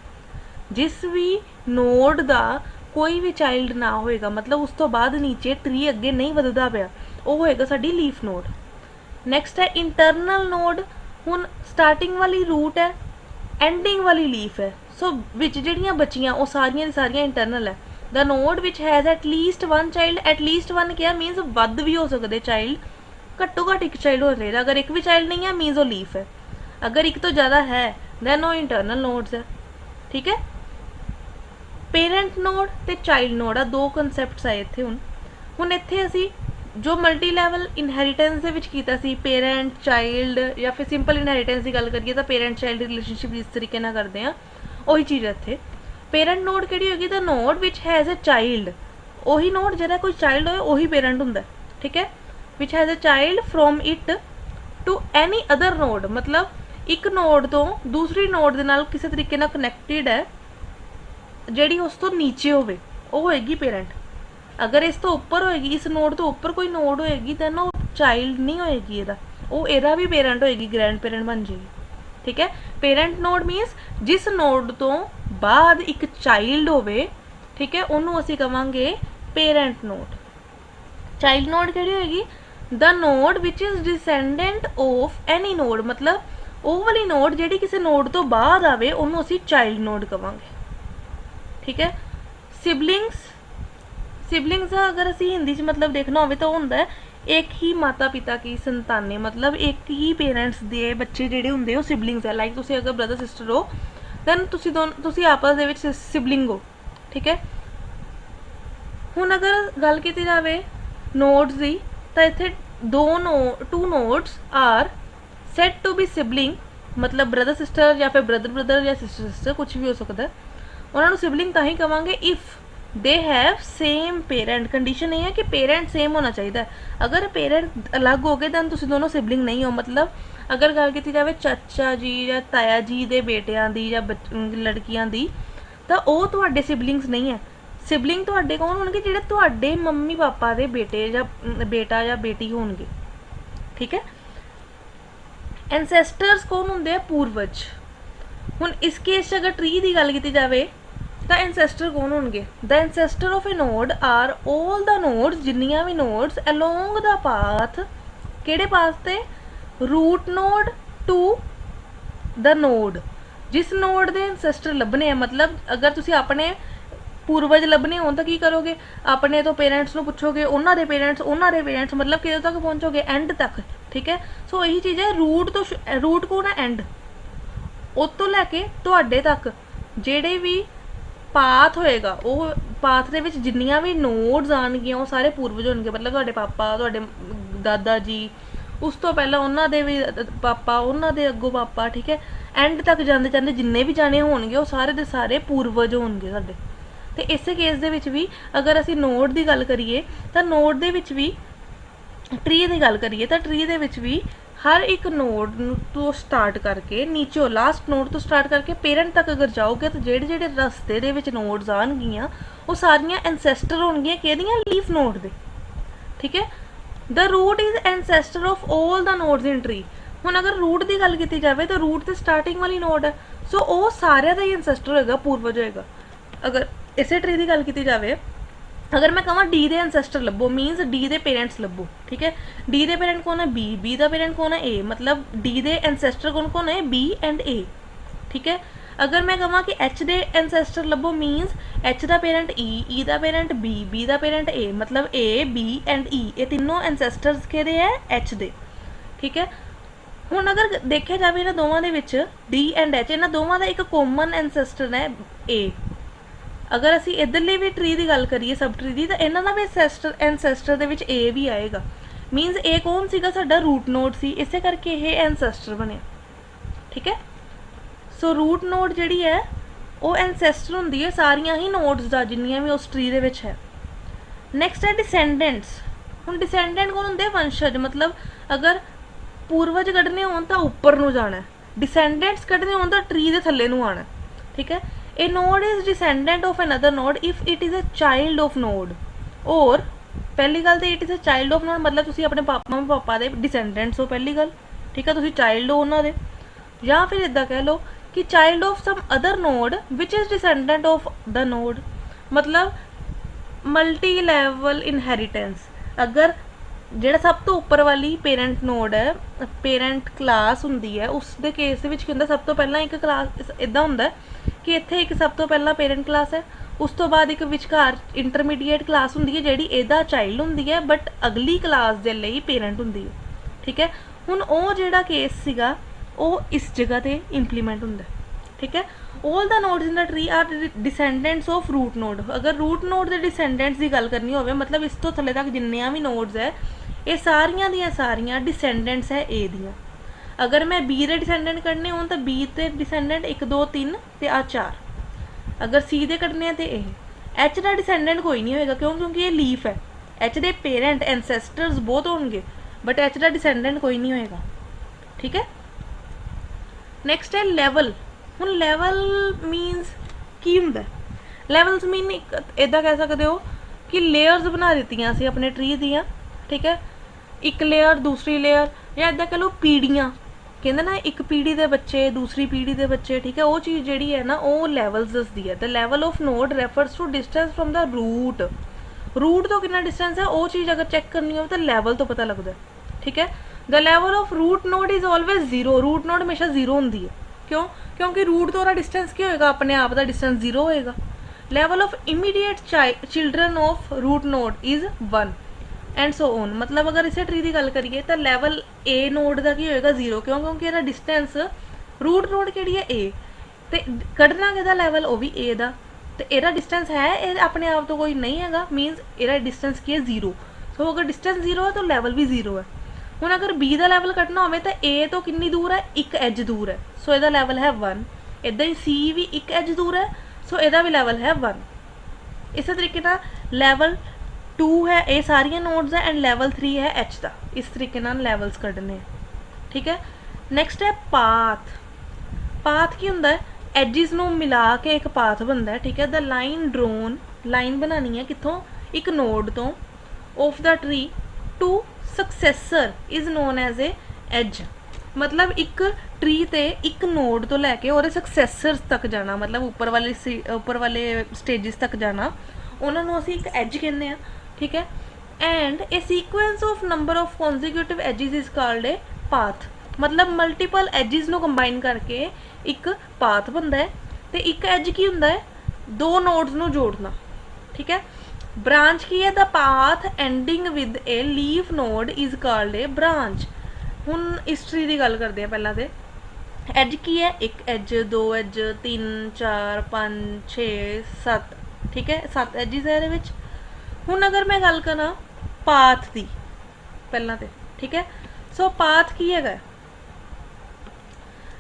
ਜਿਸ ਵੀ ਨੋਡ ਦਾ ਕੋਈ ਵੀ ਚਾਈਲਡ ਨਾ ਹੋਏਗਾ, मतलब ਉਸ ਤੋਂ ਬਾਅਦ ਨੀਚੇ ਟਰੀ ਅੱਗੇ ਨਹੀਂ ਵਧਦਾ ਪਿਆ, ਉਹ ਹੋਏਗਾ ਸਾਡੀ ਲੀਫ ਨੋਡ। ਨੈਕਸਟ ਹੈ ਇੰਟਰਨਲ ਨੋਡ। ਹੁਣ ਸਟਾਰਟਿੰਗ ਵਾਲੀ ਰੂਟ ਹੈ, ਐਂਡਿੰਗ ਵਾਲੀ ਲੀਫ ਹੈ, ਸੋ ਵਿੱਚ ਜਿਹੜੀਆਂ ਬਚੀਆਂ ਉਹ ਸਾਰੀਆਂ ਦੀ ਸਾਰੀਆਂ ਇੰਟਰਨਲ ਹੈ। The node which has at least 1 child. At least 1 ਕਿਹਾ ਮੀਨਸ ਵੱਧ ਵੀ ਹੋ ਸਕਦੇ ਚਾਈਲਡ, ਘੱਟੋ ਘੱਟ ਇੱਕ ਚਾਈਲਡ ਹੋ ਜਾਏਗਾ। ਅਗਰ ਇੱਕ ਵੀ ਚਾਈਲਡ ਨਹੀਂ ਹੈ ਮੀਨਸ ਉਹ ਲੀਫ ਹੈ। ਅਗਰ ਇੱਕ ਤੋਂ ਜ਼ਿਆਦਾ ਹੈ ਦੈਨ ਉਹ ਇੰਟਰਨਲ ਨੋਡਸ ਹੈ। ਠੀਕ ਹੈ। ਪੇਰੈਂਟ ਨੋਡ ਤੇ ਚਾਈਲਡ ਨੋਡ ਆ ਦੋ ਕਨਸੈਪਟਸ ਆਏ ਇੱਥੇ। ਹੁਣ ਇੱਥੇ ਅਸੀਂ ਜੋ ਮਲਟੀ ਲੈਵਲ ਇਨਹੈਰੀਟੈਂਸ ਦੇ ਵਿੱਚ ਕੀਤਾ ਸੀ, ਪੇਰੈਂਟ ਚਾਈਲਡ ਜਾਂ ਫਿਰ ਸਿੰਪਲ ਇਨਹੈਰੀਟੈਂਸ ਦੀ ਗੱਲ ਕਰੀਏ ਤਾਂ ਪੇਰੈਂਟ ਚਾਈਲਡ ਰਿਲੇਸ਼ਨਸ਼ਿਪ ਜਿਸ ਤਰੀਕੇ ਨਾਲ ਕਰਦੇ ਆ, ਉਹੀ ਚੀਜ਼ ਇੱਥੇ। ਪੇਰੈਂਟ ਨੋਡ ਕਿਹੜੀ ਹੋਏਗੀ? ਤਾਂ node which has a child, ਉਹੀ ਨੋਡ ਜਿਹਦਾ ਕੋਈ ਚਾਈਲਡ ਹੋਏ ਉਹੀ ਪੇਰੈਂਟ ਹੁੰਦਾ। ਠੀਕ ਹੈ। Which has a child from it to any other node, मतलब ਇੱਕ ਨੋਡ ਤੋਂ ਦੂਸਰੀ ਨੋਡ ਦੇ ਨਾਲ ਕਿਸੇ ਤਰੀਕੇ ਨਾਲ ਕਨੈਕਟਿਡ ਹੈ, ਜਿਹੜੀ ਉਸ ਤੋਂ ਨੀਚੇ ਹੋਵੇ, ਉਹ ਹੋਏਗੀ ਪੇਰੈਂਟ। ਅਗਰ ਇਸ ਤੋਂ ਉੱਪਰ ਹੋਏਗੀ, ਇਸ ਨੋਡ ਤੋਂ ਉੱਪਰ ਕੋਈ ਨੋਡ ਹੋਏਗੀ ਤਾਂ ਉਹ ਚਾਈਲਡ ਨਹੀਂ ਹੋਏਗੀ ਇਹਦਾ, ਉਹ ਇਹਦਾ ਵੀ ਪੇਰੈਂਟ ਹੋਏਗੀ, ਗ੍ਰੈਂਡ ਪੇਰੈਂਟ ਬਣ ਜਾਏਗੀ। ਠੀਕ ਹੈ। ਪੇਰੈਂਟ ਨੋਡ ਮੀਨਸ ਜਿਸ ਨੋਡ ਤੋਂ ਬਾਅਦ ਇੱਕ ਚਾਈਲਡ ਹੋਵੇ, ਠੀਕ ਹੈ, ਉਹਨੂੰ ਅਸੀਂ ਕਵਾਂਗੇ ਪੇਰੈਂਟ ਨੋਡ। ਚਾਈਲਡ ਨੋਡ ਕਿਹੜੀ ਹੋਏਗੀ? The node which is descendant of any node, मतलब ਉਹ ਵਾਲੀ ਨੋਡ ਜਿਹੜੀ ਕਿਸੇ ਨੋਡ ਤੋਂ ਬਾਅਦ ਆਵੇ ਉਹਨੂੰ ਅਸੀਂ ਚਾਈਲਡ ਨੋਡ ਕਵਾਂਗੇ। ਠੀਕ ਹੈ। सिबलिंग्स अगर असी हिंदी च मतलब देखना हो तो होंदा है एक ही माता पिता की संतानें, मतलब एक ही पेरेंट्स दे बच्चे जिहड़े हुंदे ओह सिबलिंग्स है। लाइक तुसी अगर ब्रदर सिस्टर हो दैन तुसी आपस दे विच सिबलिंग हो। ठीक है। हुण अगर गल कीती जावे नोड्स दी तां इत्थे two nodes are said to be sibling, मतलब ब्रदर सिस्टर या फिर ब्रदर ब्रदर या सिस्टर सिस्टर कुछ भी हो सकता है। उन्होंने सिबलिंग तां ही कवांगे if they have same parent. Condition ये है कि पेरेंट सेम होना चाहिए। अगर पेरेंट अलग हो गए दैन तुसीं दोनों सिबलिंग नहीं हो। मतलब अगर गल की जाए चाचा जी या ताया जी दे बेटियां दी या लड़कियां दी तां ओह तुहाडे सिबलिंग्स नहीं है। सिबलिंग तुहाडे कौन होणगे? जिहड़े तुहाडे मम्मी पापा दे बेटे या बेटा या बेटी होणगे। ठीक है। एंसेस्टर्स कौन होंदे आ? पूर्वज। हुण इस केस अगर ट्री की गल की जाए तो एंसेस्टर कौन होंगे? The ancestor of a node are all the nodes, जिन्नियां भी नोड्स अलोंग द पाथ, केड़े पाथ ते? Root node to the node. जिस नोड दे एंसेस्टर लभने हैं, मतलब अगर तुसी अपने पूर्वज लभने हो तो की करोगे? अपने तो पेरेंट्स नूं पुछोगे, उन्हां दे पेरेंट्स, मतलब किदे तक पहुंचोगे? एंड तक। ठीक है। सो यही चीज़ है, रूट कौन है? एंड। उस तो लैके तुहाडे तक जिहड़े भी पाथ होएगा, वो पाथ दे विच जिन्नियां भी नोड्स आउणगियां वो सारे पूर्वज होणगे। मतलब तुहाडे पापा, तुहाडे दादा जी, उस तो पहला उन्हां दे भी पापा, उन्हां दे अग्गों पापा। ठीक है। एंड तक जांदे जांदे जिन्ने भी जाने होणगे वो सारे दे सारे पूर्वज होणगे साडे। ते इस केस दे विच भी अगर असीं नोड दी गल करिए तां नोड दे विच भी, ट्री की गल करिए तो ट्री दे विच भी हर एक नोड तो स्टार्ट करके नीचों लास्ट नोड तो स्टार्ट करके पेरेंट तक अगर जाओगे तो जेड़े जेड़े रस्ते दे विच नोड्स आउणगियां वो सारियां एंसेस्टर होणगियां किहदियां? लीफ नोड दे। ठीक है। The root is ancestor of all the nodes in tree. हुण अगर रूट की गल की जाए तो रूट तो स्टार्टिंग वाली नोड है, सो वो सारे का ही एंसैस्टर होएगा, पूर्वज होएगा। अगर इसे ट्री की गल की जाए, अगर मैं कਹਾਂ डी के एंसैस्टर लभो मीनस डी के पेरेंट्स लभो, ठीक है। डी के पेरेंट कौन है? बी का पेरेंट कौन है? ए, मतलब डी के एंसैस्टर कौन कौन है? बी एंड ए, ठीक है। अगर मैं कਹਾਂ कि एच के एंसैस्टर लभो मीनस एच का पेरेंट ई का पेरेंट बी का पेरेंट ए, मतलब ए बी एंड ई, ये तीनों एंसैस्टर्स कहते हैं एच दे, ठीक है। हुण अगर देखा जाए इन्होंने दोवां दे विच डी एंड एच, इन्होंने दोवां दा एक कॉमन एंसैस्टर है ए। अगर असी इधरली भी ट्री की गल करिए सब ट्री की, तो इन्हों का भी एंसैस्टर दे विच ए भी आएगा। मीनस ए कौन सीगा? साडा रूट नोड सी, इस करके ये एंसैस्टर बने, ठीक है। सो रूट नोड जिहड़ी है वो एंसैस्टर हुंदी है सारियां ही नोड्स दा, जिन्नियां भी उस ट्री दे विच है। नैक्सट है डिसेंडेंट्स। हुण डिसेंडेंट कौन हुंदे? वंशज, मतलब अगर पूर्वज कड्ढने होण तां उपर नूं जाना है, डिसेंडेंट्स कड्ढने होण तां ट्री दे थल्ले नूं आना, ठीक है। A node is descendant of another node if it is a child of node, और पहली गल तो it is a child of node, मतलब तुसीं अपने मम्मी पापा दे डिसेंडेंट्स हो, पहली गल, ठीक है, तुसीं चाइल्ड हो उन्हां दे। या फिर इदां कह लो कि child of some other node which is descendant of the node, मतलब मल्टी लैवल इनहेरिटेंस। अगर ਜਿਹੜਾ सब तो उपर वाली पेरेंट नोड है, पेरेंट क्लास हुंदी है, उस दे केस दे विच की हुंदा, सब तो पहला एक क्लास इदां हुंदा कि इत्थे एक सब तो पहला पेरेंट क्लास है, उस तो बाद एक विचकार इंटरमीडिएट क्लास हुंदी है जिहड़ी इहदा चाइल्ड हुंदी है, बट अगली क्लास दे लई पेरेंट हुंदी है, ठीक है। हुण ओह जिहड़ा केस सीगा ओह इस जगह ते इंप्लीमेंट हुंदा है, ठीक है। All the nodes in the tree are descendants of root node. अगर रूट नोड के डिसेंडेंट्स की गल करनी होवे, मतलब इस तो थले तक जिन्नियां भी नोड्स है ये सारियां दियां सारियां डिसेंडेंट्स है ए दियां। अगर मैं बी के डिसेंडेंट कढ़ने हो तो बी के डिसेंडेंट 1 2 3 ते आ 4। अगर सी दे कढ़ने तो ये एच का डिसेंडेंट कोई नहीं होएगा, क्यों? क्योंकि ये लीफ है, एच के पेरेंट एंसैस्टर्स बहुत होंगे, बट एच का डिसेंडेंट कोई नहीं होएगा, ठीक है। नैक्सट है लैवल। हुण लैवल मीनस की हुंदा? लैवल्स मीन इदा कह सकते हो कि लेयर्स बना दित्तियां सी अपने ट्री दियां, ठीक है। एक लेयर दूसरी लेयर, या इदा कह लो पीढ़ियां, कहते ना एक पीढ़ी के बच्चे दूसरी पीढ़ी के बच्चे, ठीक है। वो चीज़ जी है ना वो लैवल्स दसदी है। The level of node refers to distance from the root. Root तो कितना डिस्टेंस है वो चीज़ अगर चेक करनी हो तो लैवल तो पता लगता है, ठीक है। The level of root node is always zero. Root node हमेशा जीरो होंगी है, क्यों? क्योंकि रूट तो डिस्टेंस क्या होएगा? अपने आप का डिस्टेंस जीरो होएगा। Level of immediate children of root node is 1 and so on. मतलब अगर इसे ट्री की गल करिए तो लैवल ए नोड का की होएगा 0, क्यों? क्योंकि इसका डिस्टेंस रूट नोड कि है ए, तो कढ़ना कि लैवल वो भी ए का, तो यदा डिस्टेंस है ये अपने आप तो कोई नहीं है, मीनस यदा डिस्टेंस की है 0। सो अगर डिस्टेंस 0 है तो लैवल भी 0 है। हुण अगर बी का लैवल कढ़ना हो तो ए तो कितनी दूर है? 1 एज दूर है, सो यदा लैवल है 1। इदा ही सी भी 1 एज दूर है, सो यदा भी लैवल है 1। इस तरीके ना लैवल 2 है ये सारिया नोड्स है, एंड लैवल 3 है एच का। इस तरीके ना लैवल्स कढ़ने, ठीक है। नैक्सट है पाथ। पाथ की हुंदा है? एजिज नूं मिला के एक पाथ बनता है, ठीक है। द लाइन ड्रोन, लाइन बनानी है कितों? एक नोड तो of the tree to successor is known as a edge. मतलब एक ट्री ते एक नोड तो लैके और सक्सैसर्स तक जाना, मतलब उपर वाले स्टेजिस तक जाना, उन्होंने असीं एक एज कहते हैं, ठीक है। And A sequence of number of consecutive edges is called a path. मतलब मल्टीपल एजिज नूं कंबाइन करके एक पाथ बनता है। तो एक एज की हुंदा है? 2 नोड्स नूं जोड़ना, ठीक है। ब्रांच की है? The path ending with a leaf node is called a branch. हुण इस ट्री की गल करते हैं पहला। तो एज की है? 1 एज 2 एज 3 4 5 6 7, ठीक है। 7 एजिज है ये। हुण अगर मैं गल करा पाथ की पहला तो, ठीक है। सो पाथ की है?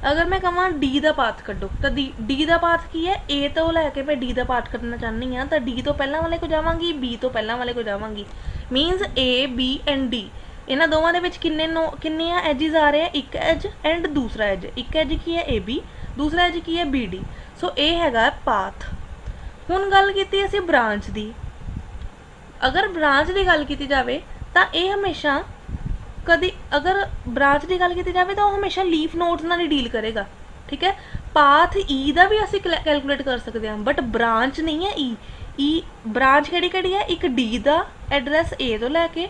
अगर मैं कਹਾਂ डी का पाथ कड्डो तो डी का पाथ की है? ए तो लैके मैं डी का पाथ कड्डना चाहनी हाँ, तो डी तो पहला वाले को जावांगी, बी तो पहला वाले को जावांगी। Means A B and D, इन्होंने दोवां दे विच किन्ने एजिज आ रहे हैं? 1 एज एंड दूसरा एज। 1 एज की है ए बी, दूसरा एज की है बी डी। सो ये हैगा पाथ। हुण गल कीती असीं ब्रांच की। अगर ब्रांच की गल की जाए तो ਤਾਂ ਇਹ ਹਮੇਸ਼ਾ कभी अगर ब्रांच की गल की जाए तो हमेशा लीफ नोड्स नाल ही डील करेगा। ठीक है, पाथ ई का भी असी कैलकुलेट कर सकते हैं, बट ब्रांच नहीं है ई ब्रांच किहड़ी है, एक डी का एड्रैस ए तो लैके,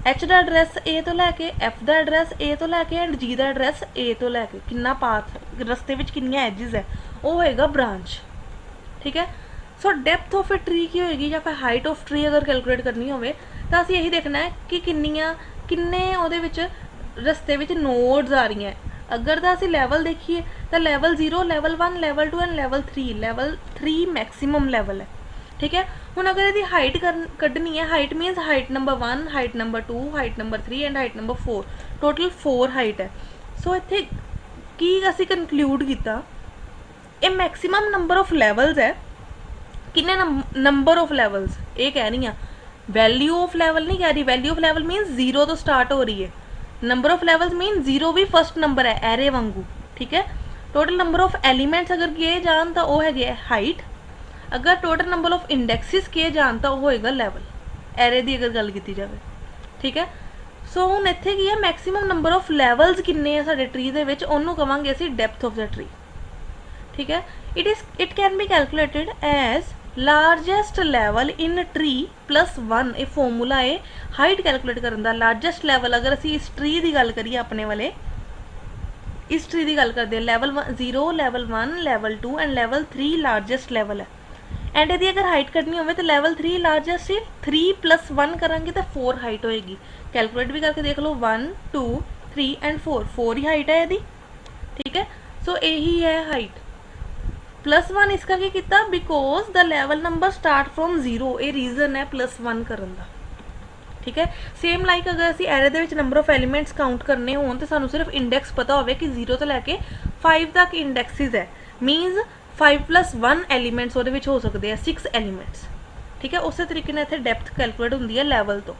एच का एड्रैस ए तो लैके, एफ का एड्रैस ए तो लैके एंड जी का एड्रैस ए तो लैके कितना पाथ रस्ते में कितनी एजिज है वो होएगा ब्रांच। ठीक है, सो डेप्थ ऑफ ए ट्री की होएगी या फिर हाइट ऑफ ट्री अगर कैलकुलेट करनी हो तो असी यही देखना है कि किन्ने ਉਹਦੇ ਵਿੱਚ ਰਸਤੇ ਵਿੱਚ ਨੋਡਸ ਆ ਰਹੀਆਂ। अगर तो असी लैवल देखिए तो level 0, level 1, level 2 and level 3, level 3 maximum level है। ठीक है, हुण अगर इसकी हाइट कढ़नी है, height मीनस height number 1, height number 2, height number 3 and height number 4, total 4 height है। सो इत्थे की असी कनक्लूड किया ये मैक्सीमम नंबर ऑफ लैवल्स है। किन्ने नंबर ऑफ लैवल्स ये कह रही हाँ, वैल्यू ऑफ लैवल नहीं कह रही। वैल्यू ऑफ लैवल मीन 0 तो स्टार्ट हो रही है, नंबर ऑफ लैवल्स मीन 0 भी फर्स्ट नंबर है एरे वांगू। ठीक है, टोटल नंबर ऑफ एलीमेंट्स अगर किए जान तो वह है हाइट, अगर टोटल नंबर ऑफ इंडैक्सिस किए जान तो वह होएगा लैवल एरे की अगर गल की जाए। ठीक है, सो हुण इत्थे की है मैक्सीमम नंबर ऑफ लैवल्स किन्ने है साडे ट्री दे विच, उहनूं कवांगे असीं डेप्थ ऑफ द ट्री। ठीक है, it can be calculated as largest level in tree plus 1। ये फॉर्मूला है हाइट कैलकुलेट करने का। लार्जेस्ट लैवल अगर असी इस ट्री की गल करिए, अपने वाले इस ट्री की गल करते हैं, level 0, level 1, level 2 and level 3 largest level है। एंड यदि अगर हाइट कटनी हो तो लैवल 3 लार्जेस्ट है, 3 + 1 करांगे तो 4 हाइट होएगी। कैलकुलेट भी करके देख लो, 1, 2, 3 एंड 4 ही हाइट है यदि। ठीक है, सो यही है हाइट। +1 इसका की किया, because the level number start from 0, ये रीजन है +1 करन दा। ठीक है, सेम लाइक अगर असी array they which number of elements count करने होन तो सानू सिर्फ इंडैक्स पता होवे कि 0 तो लैके 5 तक इंडैक्सिस है, मीनस 5 + 1 एलीमेंट्स उहदे विच हो सकते हैं, 6 एलीमेंट्स। ठीक है, उस तरीके नाल इत्थे डेप्थ कैलकुलेट हुंदी है लैवल तो।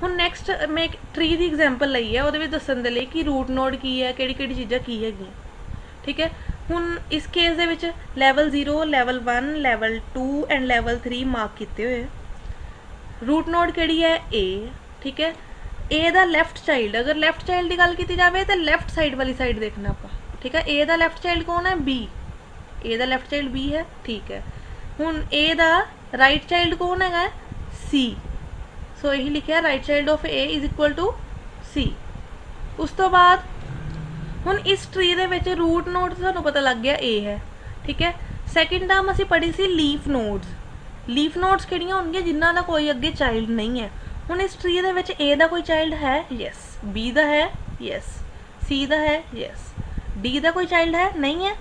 हुण नैक्सट मैं एक ट्री की एग्जाम्पल लई है, उहदे विच दस्सण दे लई कि रूट नोड की है, किहड़ी चीज़ां की हैगियां। ठीक है, हुण इस case they which level 0, level 1, level 2 and level 3 mark किए हुए। रूट नोड किहड़ी है, ए। ठीक है, ए दा लैफ्ट चाइल्ड, अगर लैफ्ट चाइल्ड की गल की जाए तो लैफ्ट साइड वाली साइड देखना आप। ठीक है, ए दा लैफ्ट चाइल्ड कौन है, बी। ए दा लैफ्ट चाइल्ड बी है। ठीक है, हुण ए दा राइट चाइल्ड कौन है, सी। सो यही लिखा right child of A is equal to C. उस तो बाद हुण इस ट्री दे विच रूट नोड सानू पता लग गया ए है। ठीक है, सैकेंड टर्म असी पढ़ी सी लीफ नोड्स। लीफ नोड्स किहड़ियां होणगियां जिन्हां दा कोई अगे चाइल्ड नहीं है। हुण इस ट्री दे विच ए दा कोई चाइल्ड है, यस। बी दा है, यस। सी दा है, यस। डी दा कोई चाइल्ड है, नहीं है।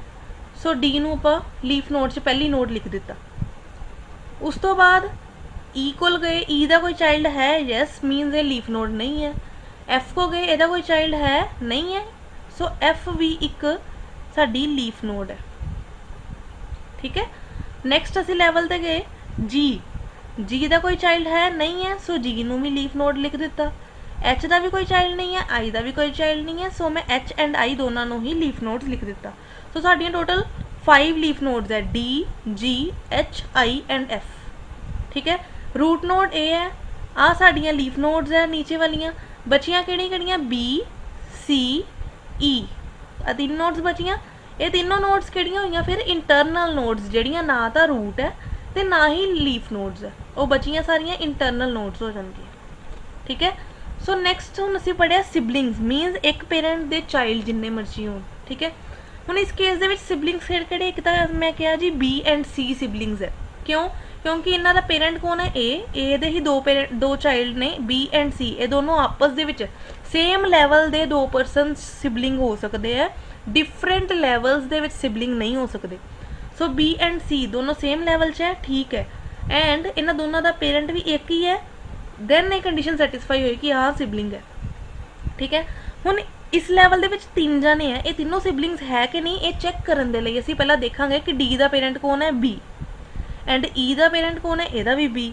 सो डी नूं आपां लीफ नोड च पहली नोड लिख दिता। उस तो बाद ई कोल गए, ई दा कोई चाइल्ड है, यस, मीनस ये लीफ नोड नहीं है। एफ को गए, इहदा कोई चाइल्ड है, नहीं है। सो एफ भी एक साडी लीफ नोड है। ठीक है, नैक्सट असी लैवल ते गए, जी। जी का कोई चाइल्ड है, नहीं है। सो जी नूं भी लीफ नोड लिख दिता। एच का भी कोई चाइल्ड नहीं है, आई का भी कोई चाइल्ड नहीं है। सो मैं एच एंड आई दोनों नूं ही लीफ नोड्स लिख दिता। सो साडियां टोटल 5 लीफ नोड्स है, D, G, H, I and F. ठीक है, रूट नोड ए है, आ साडियां लीफ नोड्स है नीचे वालियां। बचियां किहड़ियां, बी, सी, ई, तीन नोड्स बचियां। ये तीनों नोड्स किहड़ियां होईयां फिर इंटरनल नोड्स, जिहड़ियां ना तो रूट है तो ना ही लीफ नोड्स है, वो बचियां सारियां इंटरनल नोड्स हो जाएंगे। ठीक है, सो नैक्सट हुण असीं पढ़िया सिबलिंग्स, मीनस एक पेरेंट दे चाइल्ड जिन्ने मर्जी होण। ठीक है, हुण इस केस दे विच सिबलिंग्स किहड़े, एक तो मैं कहा जी बी एंड सी सिबलिंग्स है। क्यों, क्योंकि इन्हां दा पेरेंट कौन है, ए दे ही दो चाइल्ड ने, बी एंड सी। ये दोनों आपस दे विच सेम लैवल दे 2 परसन सिबलिंग हो सकते हैं, डिफरेंट लैवल्स दे विच सिबलिंग नहीं हो सकते। सो बी एंड सी दोनों सेम लैवल है, ठीक है, एंड इन्हां दोनों का पेरेंट भी एक ही है, दैन ये कंडीशन सैटिस्फाई हुई कि हाँ सिबलिंग है। ठीक है, हुण इस लैवल दे विच 3 जने हैं, ये तीनों सिबलिंग्स है कि नहीं, ये चैक करने लई असीं पहला देखांगे कि डी का पेरेंट कौन है, बी, एंड ई का पेरेंट कौन है, ਇਹਦਾ भी बी।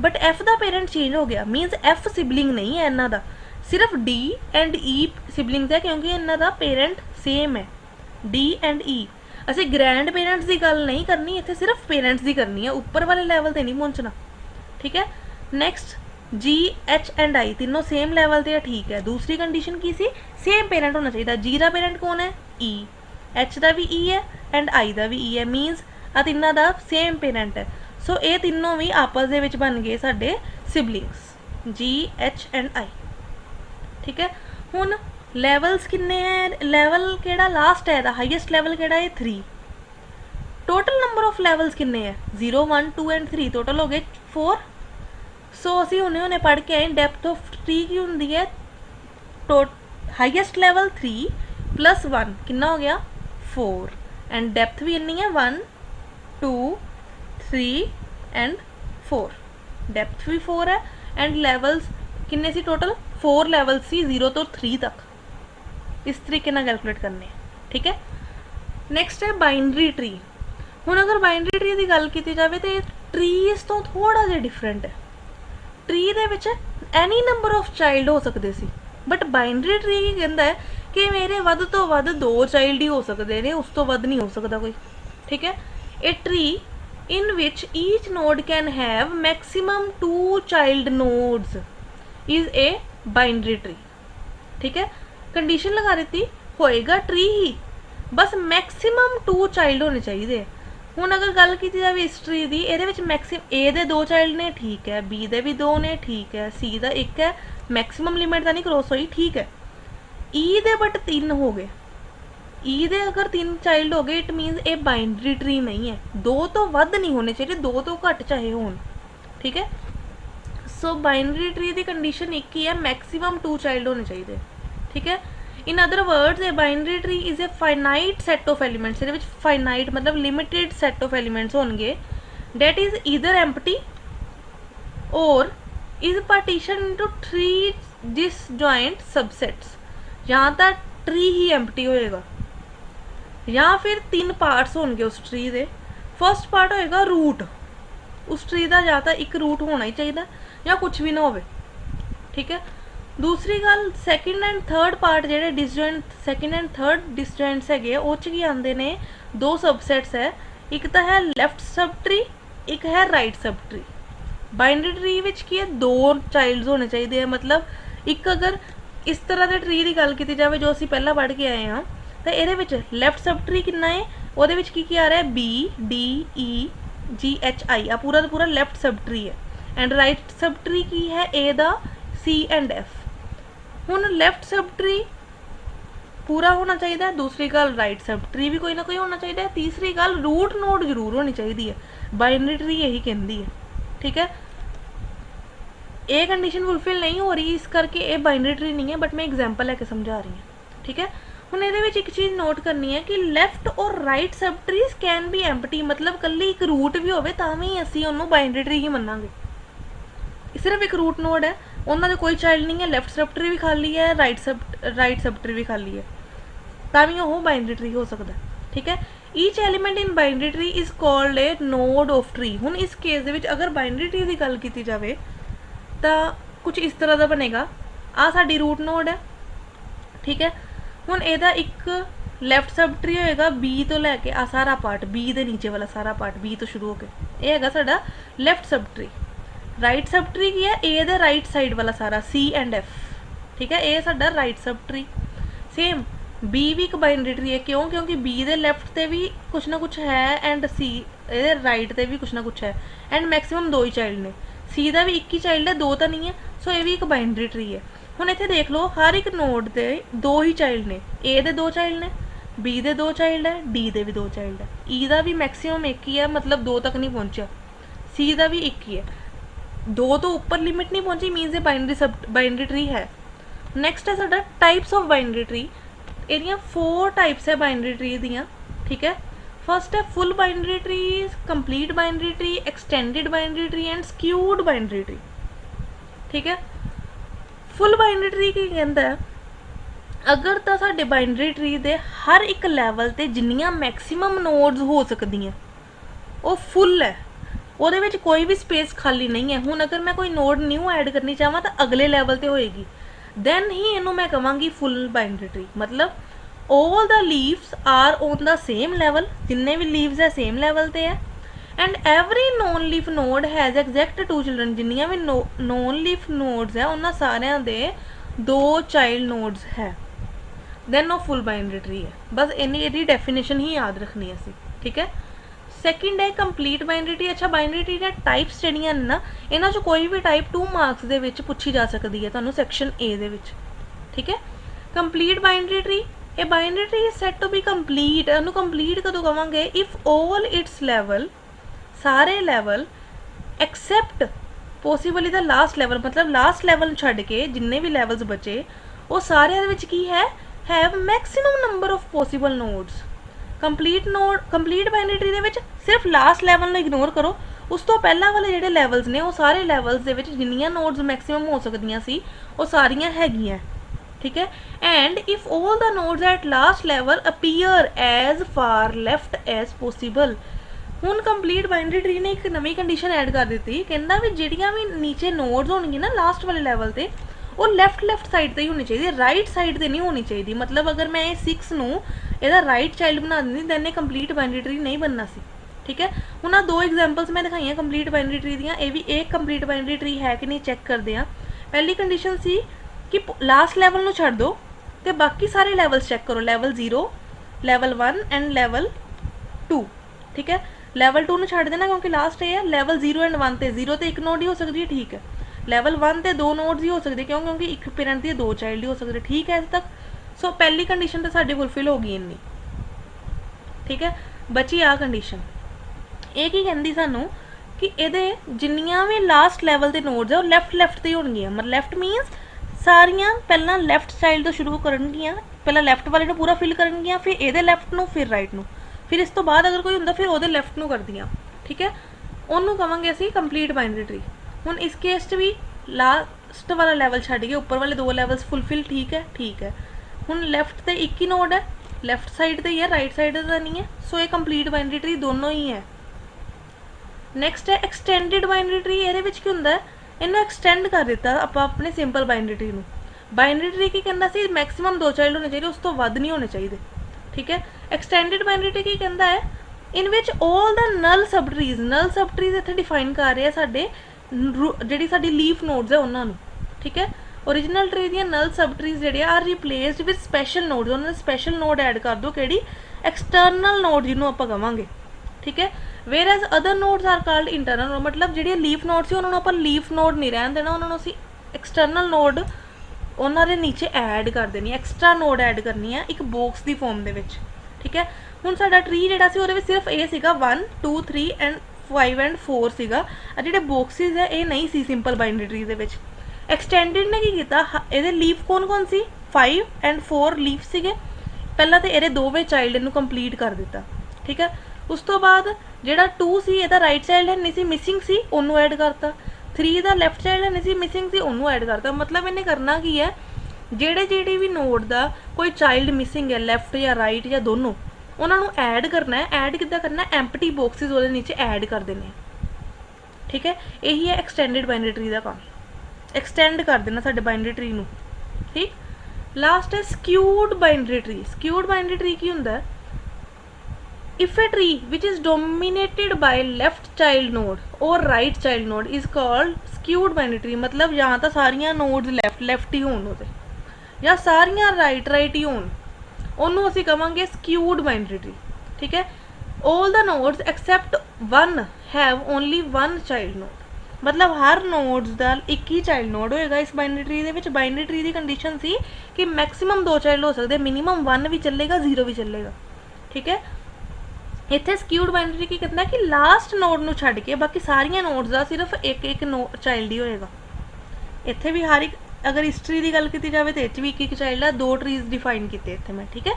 बट एफ का पेरेंट चेंज हो गया, मीनस एफ सिबलिंग नहीं है इन्हां दा, सिर्फ डी एंड ई सिबलिंग्स है, क्योंकि इन्हां दा पेरेंट सेम है, डी एंड ई। असीं ग्रैंड पेरेंट्स की गल नहीं करनी, इत्थे सिर्फ पेरेंट्स की करनी है, ऊपर वाले लैवल ते नहीं पहुँचना। ठीक है, next ji H and I तीनों सेम लैवल ते है, ठीक है। दूसरी कंडीशन की सी, सेम पेरेंट होना चाहिए। जी का पेरेंट कौन है? ई। एच का भी ई है एंड आई का भी ई है, मीनस आ तिना का सेम पेरेंट है। सो ये तीनों भी आपस दे विच बन गए साडे siblings, ji H and I, ठीक है। हुण लैवल्स किन्ने है? लैवल केड़ा लास्ट है, हाईएस्ट लैवल केड़ा है? 3। टोटल नंबर ऑफ लैवल्स किन्ने है? 0 1 2 एंड 3, टोटल हो गए 4। सो असी हुणे हुणे पढ़ के आए डेप्थ ऑफ ट्री की होंगी है हाईएस्ट लैवल 3 + 1 कितना हो गया? 4 एंड डेप्थ भी इन्नी है 1 2 3 एंड 4, डेप्थ भी 4 है एंड लैवल्स किन्ने सी टोटल? 4 लैवल्स सी 0 तो 3 तक। इस तरीके ना कैलकुलेट करने, ठीक है। नैक्सट है बाइनरी ट्री। हुण अगर बाइनरी ट्री की गल की जाए तो ट्रीज तो थोड़ा जिहा डिफरेंट है। ट्री दे which any number of child हो सकते सी, बट बाइनरी ट्री की कहता है कि मेरे वध तो वध 2 चाइल्ड ही हो सकते हैं, उस तो वध नहीं हो सकता कोई, ठीक है। A tree in which each node can have maximum 2 child nodes is a binary tree, ठीक है। कंडीशन लगा देती, होएगा ट्री ही, बस मैक्सिमम 2 चाइल्ड होने चाहिए। हुण अगर गल की जाए इस ट्री की, ये मैक्सिमम ए दे 2 चाइल्ड ने, ठीक है, बी दे भी 2 ने, ठीक है, सी का 1 है, मैक्सिमम लिमिट तो नहीं क्रॉस हुई, ठीक है। ई दे बट 3 हो गए, ई दे अगर 3 चाइल्ड हो गए इट मीनस ए बाइनरी ट्री नहीं है। 2 तो वध नहीं होने चाहिए, 2 तो घट चाहे होन, ठीक है। सो बाइनरी ट्री की कंडीशन एक ही है, मैक्सिमम 2 चाइल्ड होने चाहिए, ठीक है। In other words a binary tree is a finite set of elements, ये फाइनाइट मतलब लिमिटेड सैट ऑफ एलीमेंट्स होंगे डेट इज ईदर एम्प्टी और is partition into 3 disjoint subsets. या तो ट्री ही एम्प्टी होएगा या फिर 3 पार्ट्स होंगे उस ट्री के। फर्स्ट पार्ट होएगा रूट, उस ट्री का या तो एक रूट होना ही चाहिए या कुछ भी ना हो, ठीक है। दूसरी गल सैकेंड एंड थर्ड पार्ट जेडे डिसजॉइंट सैकेंड एंड थर्ड डिसजॉइंट्स है वो की आते हैं 2 सबसैट्स है, एक तो है लैफ्ट सब ट्री, एक है right sub tree. Binary tree which की है 2 चाइल्ड्स होने चाहिए, मतलब एक अगर इस तरह के ट्री की गल की जाए जो असी पहला पढ़ के आए हाँ, तो ये लैफ्ट सब ट्री कितना है, वो की आ रहा है B D E G H I, आ पूरा तो पूरा लैफ्ट सब ट्री है एंड राइट सब ट्री की है ए दा सी एंड एफ। हुण लैफ्ट सब ट्री पूरा होना चाहिए, दूसरी गल राइट सब ट्री भी कोई ना कोई होना चाहिए, तीसरी गल रूट नोड जरूर होनी चाहिए है। बाइनरी ट्री यही कहती है, ठीक है। ये कंडीशन फुलफिल नहीं हो रही, इस करके ये बाइनरी ट्री नहीं है, बट मैं एग्जाम्पल लैके समझा रही हूँ, ठीक है। हुण ये एक चीज़ नोट करनी है कि लैफ्ट और राइट सब ट्रीज कैन बी एम्प्टी, मतलब कल्ली एक रूट भी होवे तां भी असीं उहनूं बाइनरी ट्री ही मन्नांगे। सिर्फ एक रूट नोड है, उन्होंने कोई चाइल्ड नहीं है, लैफ्ट सब ट्री भी खाली है, राइट सब ट्री भी खाली है, तभी वो बाइनरी ट्री हो सकता है, ठीक है। Each element in binary tree is called a node of tree. हुण इस केस दे विच अगर बाइनरी ट्री की गल की जाए तो कुछ इस तरह का बनेगा, आ साडी रूट नोड है, ठीक है। हुण इहदा एक लैफ्ट सब ट्री होएगा बी तो लैके आ सारा पार्ट, बी दे नीचे वाला सारा पार्ट बी तो शुरू होकर यह हैगा साडा left sub tree. Right sub tree की है ए दे राइट साइड वाला सारा सी एंड एफ, ठीक है, ये साडा right sub tree. Same B भी एक बाइनरी ट्री है, क्यों? क्योंकि बी दे लैफ्ट ते भी कुछ ना कुछ है एंड सी ए राइट ते भी कुछ ना कुछ है एंड मैक्सिमम 2 ही चाइल्ड ने, सी का भी 1 ही चाइल्ड है, 2 तो नहीं है, सो ये भी एक बाइनरी ट्री है। हुण इत्थे देख लो हर एक नोड के 2 ही चाइल्ड ने, ए दे 2 चाइल्ड ने, बी दे 2 चाइल्ड है, डी दे भी 2 चाइल्ड है, ई का भी मैक्सिमम 1 ही है, मतलब 2 तक नहीं पहुंचा, सी का भी 1 ही है, 2 तो ऊपर लिमिट नहीं पहुंची, मीनस ये बाइनरी ट्री है। नैक्सट है साडा types of binary tree. Area 4 types है बाइनरी ट्री दियाँ, ठीक है। फर्स्ट है full binary tree, complete binary tree, extended binary tree and skewed binary tree, ठीक है। फुल बाइनरी ट्री की कहता है अगर तो साडे बाइनरी ट्री दे हर एक लैवल ते जिन्नियां मैक्सिमम नोड्स हो सकदियां वो फुल है, ਉਹਦੇ ਵਿੱਚ कोई भी स्पेस खाली नहीं है। हुण अगर मैं कोई नोड न्यू ऐड करनी चाहवां तो अगले लैवल ते होएगी, दैन ही इनू मैं कहांगी फुल बाइनरी ट्री। मतलब all the leaves are on the same level, जिन्ने भी लीव्स है सेम लैवल ते है and every non leaf node has exact 2 children. जिन्नियां भी नॉन लीफ नोड्स है उन्होंने सारियां दे 2 चाइल्ड नोड्स है। दैन वो फुल बाइनरी ट्री है। बस इन्नी एदी डेफिनेशन ही याद रखनी असी, ठीक है। सैकेंड है कंप्लीट बाइनरी ट्री। अच्छा बाइनरी ट्री दी टाइप्स जिहड़ियां ने ना इन्हां चों कोई भी टाइप 2 मार्क्स दे विच पुछी जा सकदी है तुहानूं सैक्शन ए दे विच, ठीक है। Complete binary tree, a binary tree is said to be complete. इहनूं कंप्लीट कदों कवांगे इफ ऑल इट्स लैवल, सारे level except possibly the last level, मतलब लास्ट लैवल छड्ड के जिन्ने भी लैवल्स बचे वो सारे दे विच की है, have maximum number of possible nodes. Complete binary tree दे विच सिर्फ लास्ट लैवल नूं इग्नोर करो, उस तो पहला वाले जिहड़े लैवल्स ने वो सारे लैवल्स दे विच जिन्नियां नोड्स मैक्सिमम हो सकदियां सी वो सारियां हैगियां, ठीक है। And if all the nodes at last level appear as far left as possible. हुण कंप्लीट बाइनरी ट्री ने एक नवी कंडीशन ऐड कर दी, कहंदा भी जिहड़ियां भी नीचे नोड्स होणगियां ना लास्ट वाले लैवल ते वो लैफ्ट साइड ते ही होनी चाहिए, राइट साइड ते नहीं होनी चाहिए। मतलब अगर मैं 6 नूं ਇਹਦਾ राइट चाइल्ड बना दी दैन ये कंप्लीट बाइनरी ट्री नहीं बनना सी, ठीक है। हुण आ 2 एग्जाम्पल्स मैं दिखाई कंप्लीट बाइनरी ट्री दियां, ये भी एक कंप्लीट बाइनरी ट्री है कि नहीं चेक करते हैं। पहली कंडीशन सी कि लास्ट लैवल नूं छड्ड दो तो बाकी सारे लैवल्स चेक करो, लैवल 0, लैवल 1 एंड लैवल 2, ठीक है। लैवल 2 नूं छड्ड देना क्योंकि लास्ट है, लैवल 0 एंड 1 ते 0 ते एक नोड ही हो सकती है, ठीक है। लैवल 1 ते 2 नोड्स ही हो सकते क्यों, क्योंकि एक पेरेंट दी 2 चाइल्ड ही हो सकते, ठीक है। अजे तक सो पहली कंडीशन तो साडी फुलफिल हो गई इन्नी, ठीक है। बची आ कंडीशन, ये की कहती सानू कि ये जिन्नियां भी लास्ट लैवल के नोड्स है वो लैफ्ट ते होणगियां। मतलब लैफ्ट मीनस सारियां पहला लैफ्ट चाइल्ड तो शुरू करनगियां, पहला लैफ्ट वाले नूं पूरा फिल करनगियां, फिर ये लैफ्ट नूं, फिर राइट नूं, फिर इस तो बाद अगर कोई हुंदा फिर वो लैफ्ट नूं करदियां, ठीक है। उन्होंने कहांगे असीं कंप्लीट बाइनरी ट्री। हुण इस केस भी लास्ट वाला लैवल छड्ड के उपर वाले 2 लैवल्स फुलफिल, ठीक है, ठीक है। हुण लैफ्ट ते एक ही नोड है, लैफ्ट साइड ते ही है, राइट साइड ते नहीं है, सो ये कंप्लीट बाइनरी ट्री दोनों ही है। नैक्सट है एक्सटेंडिड बाइनरी ट्री। ये की हुंदा है इन्हूं एक्सटेंड कर दिता आपां अपने सिंपल बाइनरी ट्री नूं। बाइनरी ट्री की कहंदा सी मैक्सिमम 2 चाइल्ड होने चाहिए, उस तो वध नहीं होने चाहिए, ठीक है। एक्सटेंडिड बाइनरी ट्री की कहंदा है इन विच ऑल द नल सब ट्रीज इत्थे डिफाइन कर रहे हैं साडे जिहड़ी साडी लीफ नोड्स है उन्हां नूं, ठीक है। ओरिजिनल ट्री दी नल सब ट्रीज जिहड़े are replaced with special nodes, उन्होंने स्पैशल नोड ऐड कर दो, किहड़ी एक्सटर्नल नोड जिन्होंने आपां कहांगे, ठीक है। Whereas other nodes are called internal node. मतलब जिहड़ियां लीफ नोड सी उन्होंने आपां लीफ नोड नहीं रहन देना, उन्होंने असीं एक्सटर्नल नोड उन्हां दे नीचे ऐड कर देनी, एक्सट्रा नोड ऐड करनी है एक बॉक्स की फॉर्म दे विच, ठीक है। हुण साडा ट्री जिहड़ा सी उहदे विच सिर्फ ए सीगा 1 2 3 एंड 5 एंड 4 सीगा, जिहड़े बॉक्सिस है ये नहीं सी सिंपल बाइनरी ट्री दे विच। एक्सटेंडिड ने की कीता, इहदे लीफ कौन कौन सी 5 एंड 4 लीफ सीगे, पहला तो ये 2 चाइल्ड इनू कंप्लीट कर दिता, ठीक है। उस तो बाद जिहड़ा 2 सी इहदा राइट चाइल्ड है नहीं सी मिसिंग सी उन्होंने ऐड करता, 3 दा लैफ्ट चाइल्ड है नहीं सी मिसिंग सी उन्होंने ऐड करता। मतलब इन्हें करना की है जेड़े भी नोड दा कोई चाइल्ड मिसिंग है लैफ्ट या राइट या दोनों उन्होंने ऐड करना है। ऐड किद्दां करना है, एम्पटी बॉक्सिस वो नीचे ऐड कर देने, ठीक है। यही है एक्सटेंडिड बाइनरी ट्री का काम, एक्सटेंड कर देना साडे बाइनरी ट्री नूं, ठीक। लास्ट है skewed binary tree. Skewed binary tree की हुंदा है if a tree which is dominated by left child node or right child node is called skewed binary tree. मतलब या तो सारियां नोड्स लैफ्ट ही होण ओहदे या सारियां राइट ही होण, उन्होंने असीं कहांगे स्क्यूड बाइनरी ट्री, ठीक है। All the nodes accept 1 have only 1 child node. मतलब हर नोड्स का एक ही चाइल्ड नोड होएगा इस बाइनरी ट्री दे विच। बाइनरी ट्री की कंडीशन सी कि मैक्सिमम 2 चाइल्ड हो सकते, मिनिमम 1 भी चलेगा 0 भी चलेगा, ठीक है। इत्थे स्क्यूड बाइनरी की कहना है कि लास्ट नोड नूं छड्ड के बाकी सारियां नोड्स का सिर्फ एक चाइल्ड ही होएगा। इत्थे भी हर एक अगर हिस्टरी की गल की जाए तो इस भी एक चाइल्ड है, 2 ट्रीज डिफाइन किए इतने मैं, ठीक है।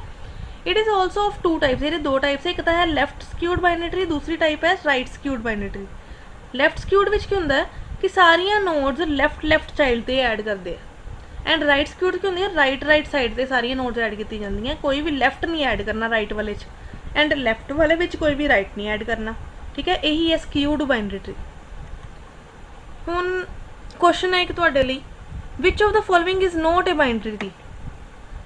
It is also of 2 types. ये 2 टाइप्स है, एक तो है लैफ्ट स्क्यूड बाइनरी ट्री, दूसरी टाइप है right skewed binary tree. Left skewed विच की होंदा है कि सारियां नोड्स लैफ्ट चाइल्ड ते ऐड करते हैं एंड राइट स्क्यूड की होंदी है राइट साइड से सारियां नोड्स ऐड की जांदियां, कोई भी लैफ्ट नहीं ऐड करना राइट वाले एंड लैफ्ट वाले विच कोई भी राइट नहीं ऐड करना, ठीक है। यही है स्क्यूड बाइनरी ट्री। हुण क्वेश्चन है एक तुहाडे लई, which of the following is not a binary tree.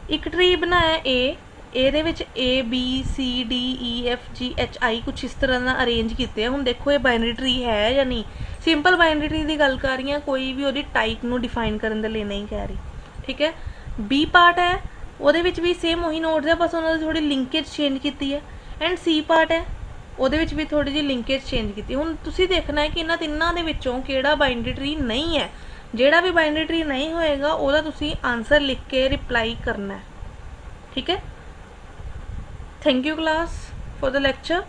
एक ट्री बनाया ए, ਇਹਦੇ ਵਿੱਚ A B C D E F G H I ਕੁਛ ਇਸ ਤਰ੍ਹਾਂ ਦਾ ਅਰੇਂਜ ਕੀਤੇ ਆ। ਹੁਣ ਦੇਖੋ ਇਹ ਬਾਈਨਰੀ ਟਰੀ ਹੈ ਜਾਂ ਨਹੀਂ। ਸਿੰਪਲ ਬਾਈਨਰੀ ਟਰੀ ਦੀ ਗੱਲ ਕਰ ਰਹੀ ਹਾਂ, ਕੋਈ ਵੀ ਉਹਦੀ ਟਾਈਪ ਨੂੰ ਡਿਫਾਈਨ ਕਰਨ ਦੇ ਲਈ ਨਹੀਂ ਕਹਿ ਰਹੀ, ਠੀਕ ਹੈ। B ਪਾਰਟ ਹੈ, ਉਹਦੇ ਵਿੱਚ ਵੀ ਸੇਮ ਉਹੀ ਨੋਡਸ ਹੈ, ਬਸ ਉਹਨਾਂ ਦੀ ਥੋੜੀ ਲਿੰਕੇਜ ਚੇਂਜ ਕੀਤੀ ਹੈ। ਐਂਡ C ਪਾਰਟ ਹੈ, ਉਹਦੇ ਵਿੱਚ ਵੀ ਥੋੜੀ ਜਿਹੀ ਲਿੰਕੇਜ ਚੇਂਜ ਕੀਤੀ। ਹੁਣ ਤੁਸੀਂ ਦੇਖਣਾ ਹੈ ਕਿ ਇਹਨਾਂ ਤਿੰਨਾਂ ਦੇ ਵਿੱਚੋਂ ਕਿਹੜਾ ਬਾਈਨਰੀ ਟਰੀ ਨਹੀਂ ਹੈ। ਜਿਹੜਾ ਵੀ ਬਾਈਨਰੀ ਟਰੀ ਨਹੀਂ ਹੋਏਗਾ ਉਹਦਾ ਤੁਸੀਂ ਆਨਸਰ ਲਿਖ ਕੇ ਰਿਪਲਾਈ ਕਰਨਾ ਹੈ, ਠੀਕ ਹੈ। Thank you class for the lecture.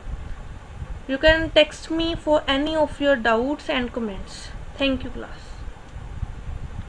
You can text me for any of your doubts and comments. Thank you class.